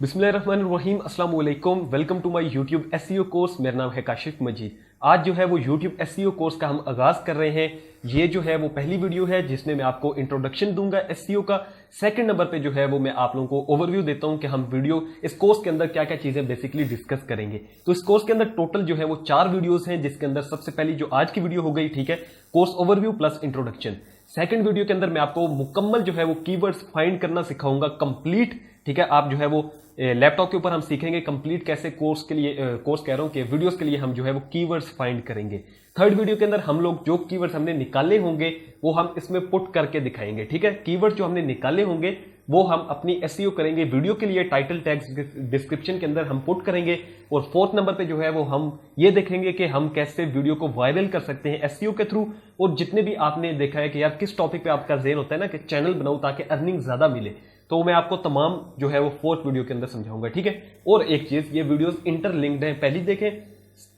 बिस्मिल्लाहिर्रहमानिर्रहीम, अस्सलाम वालेकुम। Welcome to my YouTube SEO course. मेरा नाम है काशिफ मजीद। आज जो है वो यूट्यूब एसईओ कोर्स का हम आगाज कर रहे हैं। ये जो है वो पहली वीडियो है जिसमें मैं आपको इंट्रोडक्शन दूंगा एसईओ का। सेकंड नंबर पे जो है वो मैं आप लोगों को ओवरव्यू देता हूं कि हम वीडियो इस कोर्स के अंदर क्या क्या चीजें बेसिकली डिस्कस करेंगे। तो इस कोर्स के अंदर टोटल जो है वो 4 वीडियोस हैं, जिसके अंदर सबसे पहली जो आज की वीडियो हो गई, ठीक है, course overview plus introduction. Second video के अंदर मैं आपको मुकम्मल जो है वो कीवर्ड्स फाइंड करना सिखाऊंगा कंप्लीट, ठीक है। आप जो है वो लैपटॉप के ऊपर हम सीखेंगे कंप्लीट कैसे कोर्स के लिए कोर्स कह रहा हूं कि वीडियोस के लिए हम जो है वो कीवर्ड्स फाइंड करेंगे। थर्ड वीडियो के अंदर हम लोग जो कीवर्ड्स हमने निकाले होंगे वो हम इसमें पुट करके दिखाएंगे, ठीक है। कीवर्ड जो हमने निकाले होंगे वो हम अपनी एसईओ करेंगे वीडियो के लिए, टाइटल टैग्स डिस्क्रिप्शन के अंदर हम पुट करेंगे। और फोर्थ नंबर पे जो है वो हम ये देखेंगे कि हम कैसे वीडियो को वायरल कर सकते हैं एसईओ के थ्रू। और जितने भी आपने देखा है कि यार किस टॉपिक पे आपका ज़हन होता है ना कि चैनल बनाऊं ताकि अर्निंग ज्यादा मिले, तो मैं आपको तमाम जो है वो फोर्थ वीडियो के अंदर समझाऊंगा, ठीक है। और एक चीज, ये वीडियोस इंटरलिंक्ड हैं, पहली देखें,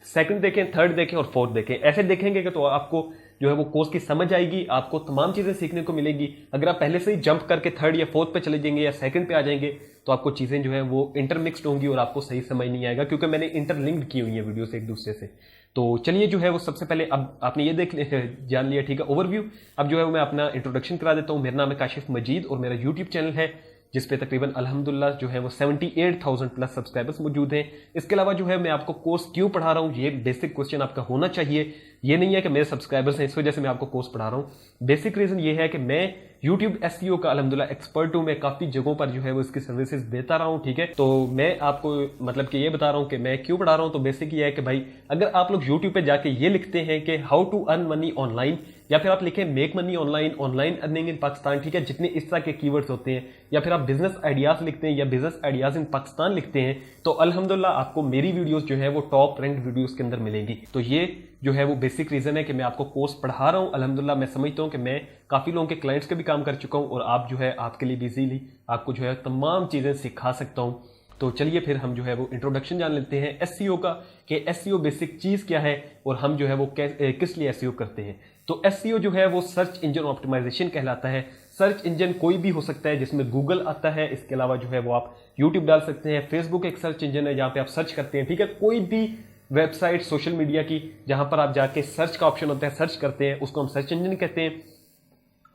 सेकंड देखें, थर्ड देखें और फोर्थ देखें। ऐसे देखेंगे कि तो आपको जो है वो कोर्स की समझ आएगी, आपको तमाम चीजें सीखने को मिलेगी। अगर आप पहले से ही जंप करके थर्ड या फोर्थ पे चले जाएंगे या सेकंड पे आ जाएंगे तो आपको चीजें जो है वो इंटरमिक्स्ड होंगी और आपको सही समझ नहीं आएगा, क्योंकि मैंने इंटरलिंक्ड की हुई है वीडियोस एक दूसरे से। तो चलिए जो है वो सबसे पहले अब आपने ये जान लिया, ठीक है, ओवरव्यू। अब जो है मैं अपना इंट्रोडक्शन करा देता हूँ। मेरा नाम है काशिफ मजीद और मेरा यूट्यूब चैनल है जिसपे तकरीबन अल्हम्दुलिल्लाह जो है वो 78,000 प्लस सब्सक्राइबर्स मौजूद हैं। इसके अलावा जो है मैं आपको कोर्स क्यों पढ़ा रहा हूँ, ये बेसिक क्वेश्चन आपका होना चाहिए। ये नहीं है कि मेरे सब्सक्राइबर्स हैं इस वजह से मैं आपको कोर्स पढ़ा रहा हूँ। बेसिक रीजन ये है कि मैं यूट्यूब एसईओ का अल्हम्दुलिल्लाह एक्सपर्ट हूँ। मैं काफी जगहों पर जो है वो इसकी सर्विसेज देता रहा हूँ, ठीक है। तो मैं आपको मतलब कि ये बता रहा हूँ कि मैं क्यों पढ़ा रहा हूँ। तो बेसिक ये है कि भाई अगर आप लोग यूट्यूब पे जाके ये लिखते हैं कि how to earn money online, या फिर आप लिखें make money online, online earning in Pakistan, ठीक है, जितने इस तरह के कीवर्ड्स होते हैं, या फिर आप बिजनेस आइडियाज लिखते हैं या बिजनेस आइडियाज इन पाकिस्तान लिखते हैं, तो अल्हम्दुलिल्लाह आपको मेरी वीडियोस जो है वो टॉप रैंक वीडियोस के अंदर मिलेंगी। तो ये जो है वो बेसिक रीजन है कि मैं आपको कोर्स पढ़ा रहा हूं। अल्हम्दुलिल्लाह मैं समझता हूं कि मैं काफी लोगों के क्लाइंट्स के भी काम कर चुका हूं और आप जो है आपके लिए भी इजीली आपको जो है तमाम चीजें सिखा सकता हूं। तो चलिए फिर हम जो है वो इंट्रोडक्शन जान लेते हैं एसईओ का, कि एसईओ बेसिक चीज क्या है और हम जो है वो किस लिए एसईओ करते हैं। तो एसईओ जो है वो सर्च इंजन ऑप्टिमाइजेशन कहलाता है। सर्च इंजन कोई भी हो सकता है जिसमें गूगल आता है। इसके अलावा जो है वो आप यूट्यूब डाल सकते हैं, फेसबुक एक सर्च इंजन है जहां पे आप सर्च करते हैं, ठीक है। कोई भी वेबसाइट सोशल मीडिया की जहां पर आप जाके सर्च का ऑप्शन होता है, सर्च करते हैं, उसको हम सर्च इंजन कहते हैं।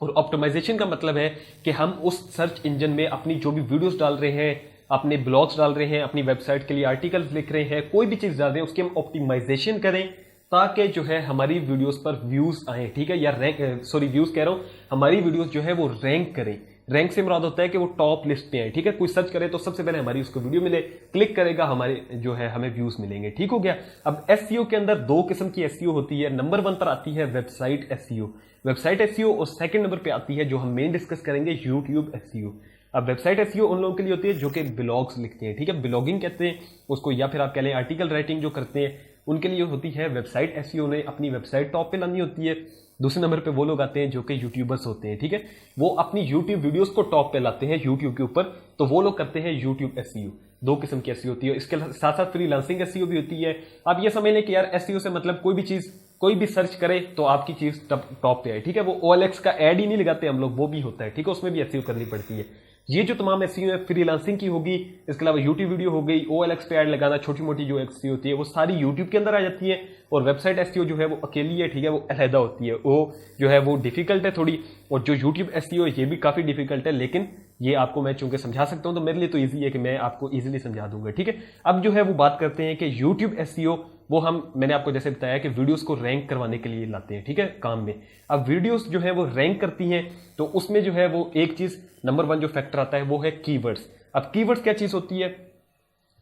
और ऑप्टिमाइजेशन का मतलब है कि हम उस सर्च इंजन में अपनी जो भी वीडियोस डाल रहे हैं, अपने ब्लॉग्स डाल रहे हैं, अपनी वेबसाइट के लिए आर्टिकल्स लिख रहे हैं, कोई भी चीज डाल रहे हैं, उसकी हम ऑप्टिमाइजेशन करें ताकि जो है हमारी वीडियोस पर व्यूज आए, ठीक है, या रैंक, सॉरी व्यूज कह रहा हूं, हमारी वीडियोस जो है वो रैंक करें। रैंक से मुराद होता है कि वो टॉप लिस्ट पे आए, ठीक है। कोई सर्च करे तो सबसे पहले हमारी उसको वीडियो मिले, क्लिक करेगा, हमारे जो है हमें व्यूज मिलेंगे, ठीक हो गया। अब एसईओ के अंदर 2 किस्म की एसईओ होती है। नंबर 1 पर आती है वेबसाइट एसईओ, वेबसाइट एसईओ, और सेकंड नंबर पे आती है जो हम मेन डिस्कस करेंगे यूट्यूब एसईओ। अब वेबसाइट एसईओ उन लोगों के लिए होती है जो कि ब्लॉग्स लिखते हैं, ठीक है, ब्लॉगिंग कहते हैं उसको, या फिर आप कह लें आर्टिकल राइटिंग जो करते हैं, उनके लिए होती है वेबसाइट एसईओ। ने अपनी वेबसाइट टॉप पे लानी होती है। दूसरे नंबर पे वो लोग आते हैं जो कि यूट्यूबर्स होते हैं, ठीक है, वो अपनी यूट्यूब वीडियोस को टॉप पे लाते हैं यूट्यूब के ऊपर, तो वो लोग करते हैं यूट्यूब एसईओ। 2 किस्म की एसईओ होती है। इसके साथ साथ फ्रीलांसिंग एसईओ भी होती है। आप ये समझ लें कि यार एसईओ से मतलब कोई भी चीज, कोई भी सर्च करे तो आपकी चीज टॉप पे आए, ठीक है। वो OLX का एड ही नहीं लगाते हम लोग, वो भी होता है, ठीक है, उसमें भी एसईओ करनी पड़ती है। ये जो तमाम एसईओ है फ्रीलांसिंग की होगी। इसके अलावा यूट्यूब वीडियो हो गई, OLX पे ऐड लगाना, छोटी मोटी जो एसईओ होती है वो सारी यूट्यूब के अंदर आ जाती है। और वेबसाइट एसईओ जो है वो अकेली है, ठीक है, वो अलहदा होती है, वो जो है वो डिफिकल्ट है थोड़ी। और जो यूट्यूब एसईओ है ये भी काफी डिफिकल्ट है, लेकिन ये आपको मैं चूंकि समझा सकता हूं तो मेरे लिए तो ईजी है कि मैं आपको ईजिली समझा दूंगा, ठीक है। अब जो है वो बात करते हैं कि यूट्यूब एसईओ वो मैंने आपको जैसे बताया कि वीडियोस को रैंक करवाने के लिए लाते हैं, ठीक है, काम में। अब वीडियोस जो है वो रैंक करती हैं तो उसमें जो है वो एक चीज नंबर 1 जो फैक्टर आता है वो है कीवर्ड्स। अब कीवर्ड्स क्या चीज होती है?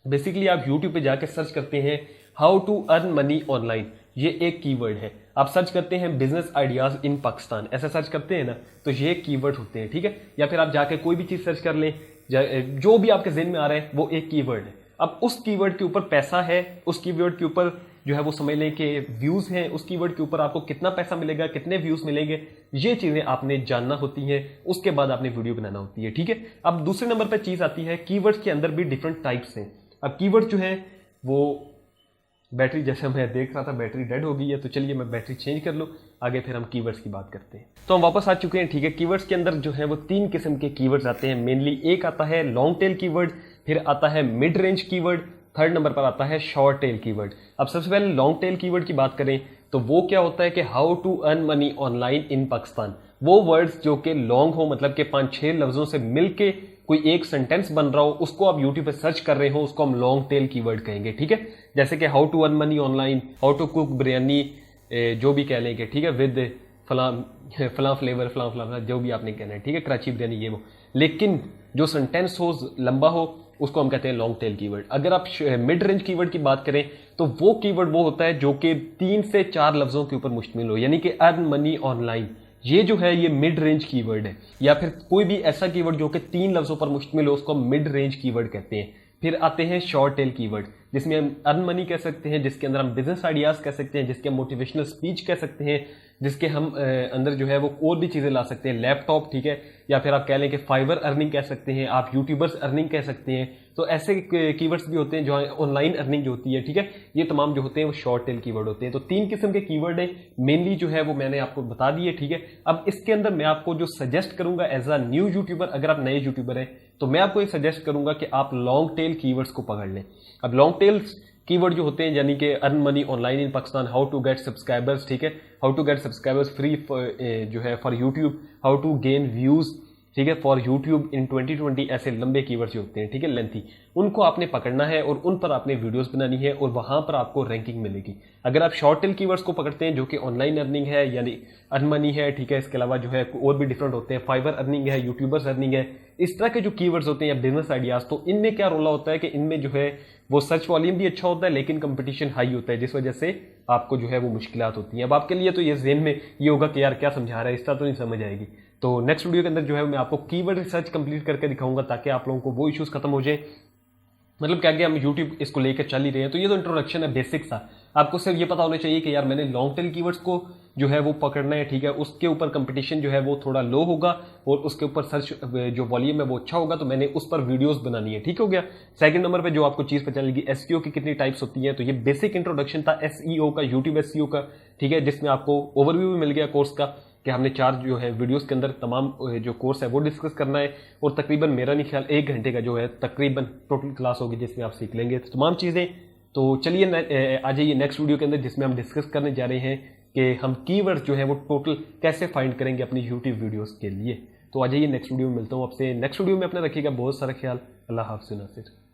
बेसिकली आप यूट्यूब पे जाके सर्च करते हैं how to earn money online, ये एक कीवर्ड है। आप सर्च करते हैं बिजनेस आइडियाज इन पाकिस्तान, ऐसा सर्च करते हैं ना, तो ये कीवर्ड होते हैं, ठीक है। या फिर आप जाके कोई भी चीज सर्च कर लें, जो भी आपके ज़हन में आ रहा है वो एक कीवर्ड है। अब उस कीवर्ड के ऊपर पैसा है, उस कीवर्ड के ऊपर जो है वो समझ लें कि व्यूज हैं, उस कीवर्ड के ऊपर आपको कितना पैसा मिलेगा, कितने व्यूज मिलेंगे, ये चीजें आपने जानना होती हैं। उसके बाद आपने वीडियो बनाना होती है, ठीक है। अब दूसरे नंबर पर चीज आती है कीवर्ड्स के अंदर भी डिफरेंट टाइप्स हैं। अब कीवर्ड जो है वो बैटरी, जैसे मैं देख रहा था बैटरी डेड हो गई है, तो चलिए मैं बैटरी चेंज कर लूँ, आगे फिर हम कीवर्ड्स की बात करते हैं। तो हम वापस आ चुके हैं, ठीक है। कीवर्ड्स के अंदर जो है वो 3 किस्म के कीवर्ड्स आते हैं मेनली। एक आता है लॉन्ग टेल कीवर्ड, फिर आता है mid range keyword, third number पर आता है शॉर्ट टेल कीवर्ड। अब सबसे पहले लॉन्ग टेल कीवर्ड की बात करें तो वो क्या होता है कि how to earn money online in Pakistan. वो वर्ड्स जो कि लॉन्ग हो, मतलब कि 5-6 लफ्जों से मिलके कोई एक सेंटेंस बन रहा हो, उसको आप यूट्यूब पे सर्च कर रहे हो, उसको हम लॉन्ग टेल कीवर्ड कहेंगे, ठीक है। जैसे कि how to earn money online, how to cook biryani, जो भी कह लेंगे, ठीक है, विद फला फ्लेवर, फला जो भी आपने कहना है, ठीक है, कराची बिरयानी, ये वो। लेकिन जो सेंटेंस हो, लंबा हो, उसको हम कहते हैं लॉन्ग टेल कीवर्ड। अगर आप मिड रेंज कीवर्ड की बात करें तो वो कीवर्ड वो होता है जो कि 3 से 4 लफ्जों के ऊपर मुश्तमिल हो, यानी कि अर्न मनी ऑनलाइन। ये जो है ये मिड रेंज कीवर्ड है। या फिर कोई भी ऐसा कीवर्ड जो कि 3 लफ्जों पर मुश्तमिल हो, उसको मिड रेंज कीवर्ड कहते हैं। फिर आते हैं शॉर्ट टेल कीवर्ड, जिसमें हम अर्न मनी कह सकते हैं, जिसके अंदर हम बिजनेस आइडियाज कह सकते हैं, जिसके हम मोटिवेशनल स्पीच कह सकते हैं, जिसके हम अंदर जो है वो और भी चीजें ला सकते हैं, लैपटॉप, ठीक है, या फिर आप कह लें कि फाइवर अर्निंग कह सकते हैं, आप यूट्यूबर्स अर्निंग कह सकते हैं। तो ऐसे कीवर्ड्स भी होते हैं जो ऑनलाइन अर्निंग जो होती है, ठीक है, ये तमाम जो होते हैं वो शॉर्ट टेल कीवर्ड होते हैं। तो 3 किस्म के कीवर्ड है मेनली जो है वो मैंने आपको बता दिए, ठीक है। अब इसके अंदर मैं आपको जो सजेस्ट करूंगा एज अ न्यू यूट्यूबर, अगर आप नए यूट्यूबर हैं तो मैं आपको ये सजेस्ट करूंगा कि आप लॉन्ग टेल कीवर्ड्स को पकड़ लें। अब लॉन्ग टेल कीवर्ड जो होते हैं यानी कि earn money online in Pakistan, how to get subscribers, ठीक है, how to get subscribers free जो है for YouTube, how to gain views, ठीक है, फॉर यूट्यूब इन 2020, ऐसे लंबे कीवर्ड्स जो होते हैं, ठीक है, लेंथी, उनको आपने पकड़ना है और उन पर आपने वीडियोस बनानी है और वहां पर आपको रैंकिंग मिलेगी। अगर आप शॉर्ट टेल कीवर्ड्स को पकड़ते हैं जो कि ऑनलाइन अर्निंग है यानी अर्न मनी है, ठीक है, इसके अलावा जो है और भी डिफरेंट होते हैं, फाइवर अर्निंग है, यूट्यूबर्स अर्निंग है, इस तरह के जो कीवर्ड्स होते हैं या बिजनेस आइडियाज, तो इनमें क्या रोला होता है कि इनमें जो है वो सर्च वॉल्यूम भी अच्छा होता है लेकिन कंपटीशन हाई होता है, जिस वजह से आपको जो है वो मुश्किलात होती हैं। अब आपके लिए तो ये ज़हन में ये होगा कि यार क्या समझा रहा है, इस तरह तो नहीं समझ आएगी। तो नेक्स्ट वीडियो के अंदर जो है मैं आपको कीवर्ड रिसर्च कंप्लीट करके दिखाऊंगा ताकि आप लोगों को वो इश्यूज खत्म हो जाए। मतलब क्या हम यूट्यूब इसको लेकर चल ही रहे हैं। तो ये तो इंट्रोडक्शन है, बेसिक सा। आपको सिर्फ ये पता होना चाहिए कि यार मैंने लॉन्ग टेल कीवर्ड्स को जो है वो पकड़ना है, ठीक है, उसके ऊपर कंपटीशन जो है वो थोड़ा लो होगा और उसके ऊपर सर्च जो वॉल्यूम है वो अच्छा होगा, तो मैंने उस पर वीडियोस बनानी है, ठीक हो गया। सेकंड नंबर पे जो आपको चीज पता चलेगी एसईओ की कितनी टाइप्स होती हैं, तो ये बेसिक इंट्रोडक्शन था एसईओ का, यूट्यूब एसईओ का, ठीक है, जिसमें आपको ओवरव्यू भी मिल गया कोर्स का कि हमने 4 जो है वीडियोस के अंदर तमाम जो कोर्स है वो डिस्कस करना है और तकरीबन मेरा नहीं ख्याल 1 घंटे का जो है तकरीबन टोटल क्लास होगी जिसमें आप सीख लेंगे तमाम चीज़ें। तो चलिए आ जाइए नेक्स्ट वीडियो के अंदर जिसमें हम डिस्कस करने जा रहे हैं कि हम कीवर्ड्स जो है वो टोटल कैसे फाइंड करेंगे अपनी यूट्यूब वीडियोस के लिए। तो आ जाइए नेक्स्ट वीडियो में मिलता हूँ आपसे। नेक्स्ट वीडियो में अपना रखिएगा बहुत सारा ख्याल। अल्लाह हाफ़िज़।